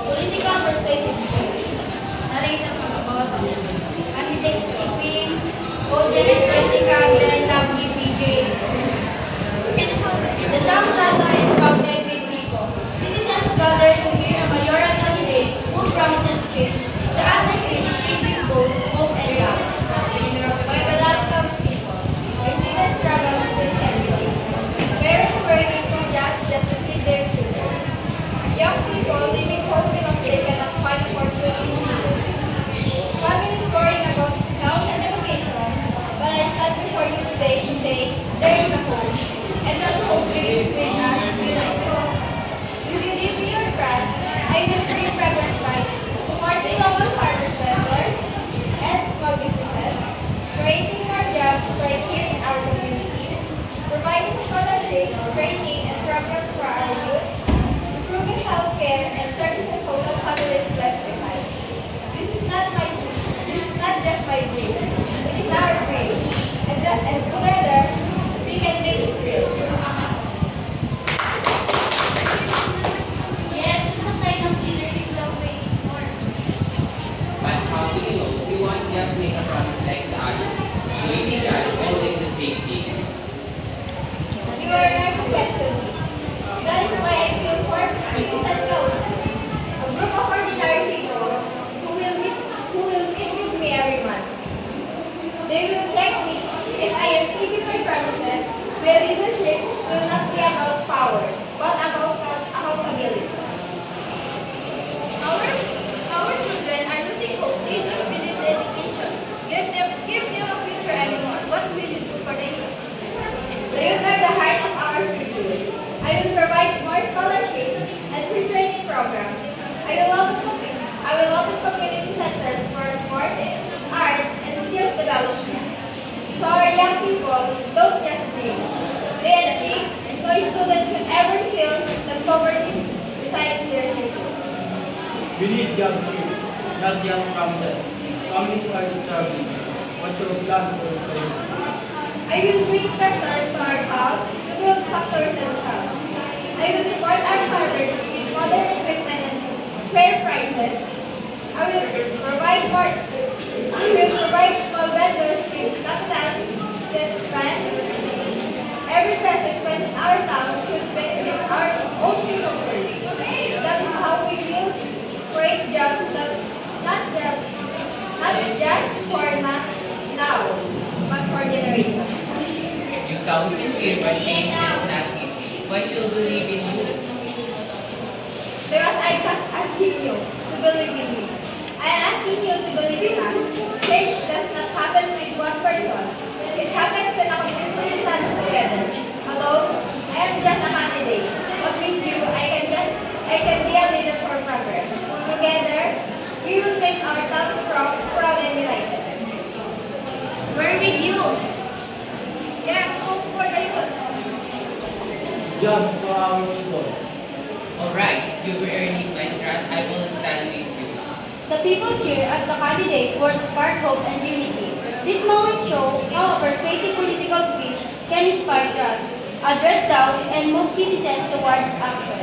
Political persuasive skills. Narrator from about candidate CP, audience Jessica, Glenn, Lovely, DJ. The town plaza is crowded with people. Citizens gather to hear a mayoral candidate who promises change. The atmosphere is filled with both hope and doubt. When the love comes people, I see the struggle with everything. Parents working for jobs just to feed their children. Young people living hope because they cannot find opportunities in school. Families worrying about health and education, but I stand before you today to say there is a hope, and that hope begins with us united. If you give me your trust, I will bring progress right, supporting local farmers, vendors, and small businesses, creating more jobs right here in our community, providing scholarships, training, and programs for our youth, improving healthcare and services for all families left behind. This is not just my dream. It is our dream. And together, we can make it real. Yes, what kind of leadership we are waiting for? But how do you know? We won't just make a promise like the others. We really try always to take things. You are right to question me. That is why I feel for Citizen Council, a group of ordinary people who will meet with me every month. They will check me if I am keeping my promises. My leadership will not be about power, but about accountability. Our children are losing hope. They don't believe in education. Give them a future anymore. What will you do for the youth? The youth are the heart of our future. I will provide more scholarships and free training programs. I will open community centers for sport, arts, and skills development. So our young people don't just dream. They achieve, and no student should ever feel that poverty resides their future. We need jobs here, not just promises. Families are struggling. What's your plan for the I will bring customers to our town to build factories and shops. I will support our farmers with modern equipment and fair prices. I will provide small vendors with capital to expand. Every peso spent in our town should benefit our own people first. That is how we will create jobs that not just for not now, but for generations. You sound sincere, but change is not easy. Why should we believe in you? Because I'm not asking you to believe in me. I am asking you to believe in us. Change does not happen with one person. It happens when a community stands together. Alone, I am just a candidate. But with you, I can be a leader for progress. Together, we will make our town strong, proud, and united. We're with you. Yes, hope for the youth. jobs for our people? Alright, you will earn my trust. I will stand with you. The people cheer as the candidates words spark hope and unity. This moment shows how a persuasive political speech can inspire trust, address doubts, and move citizens towards action.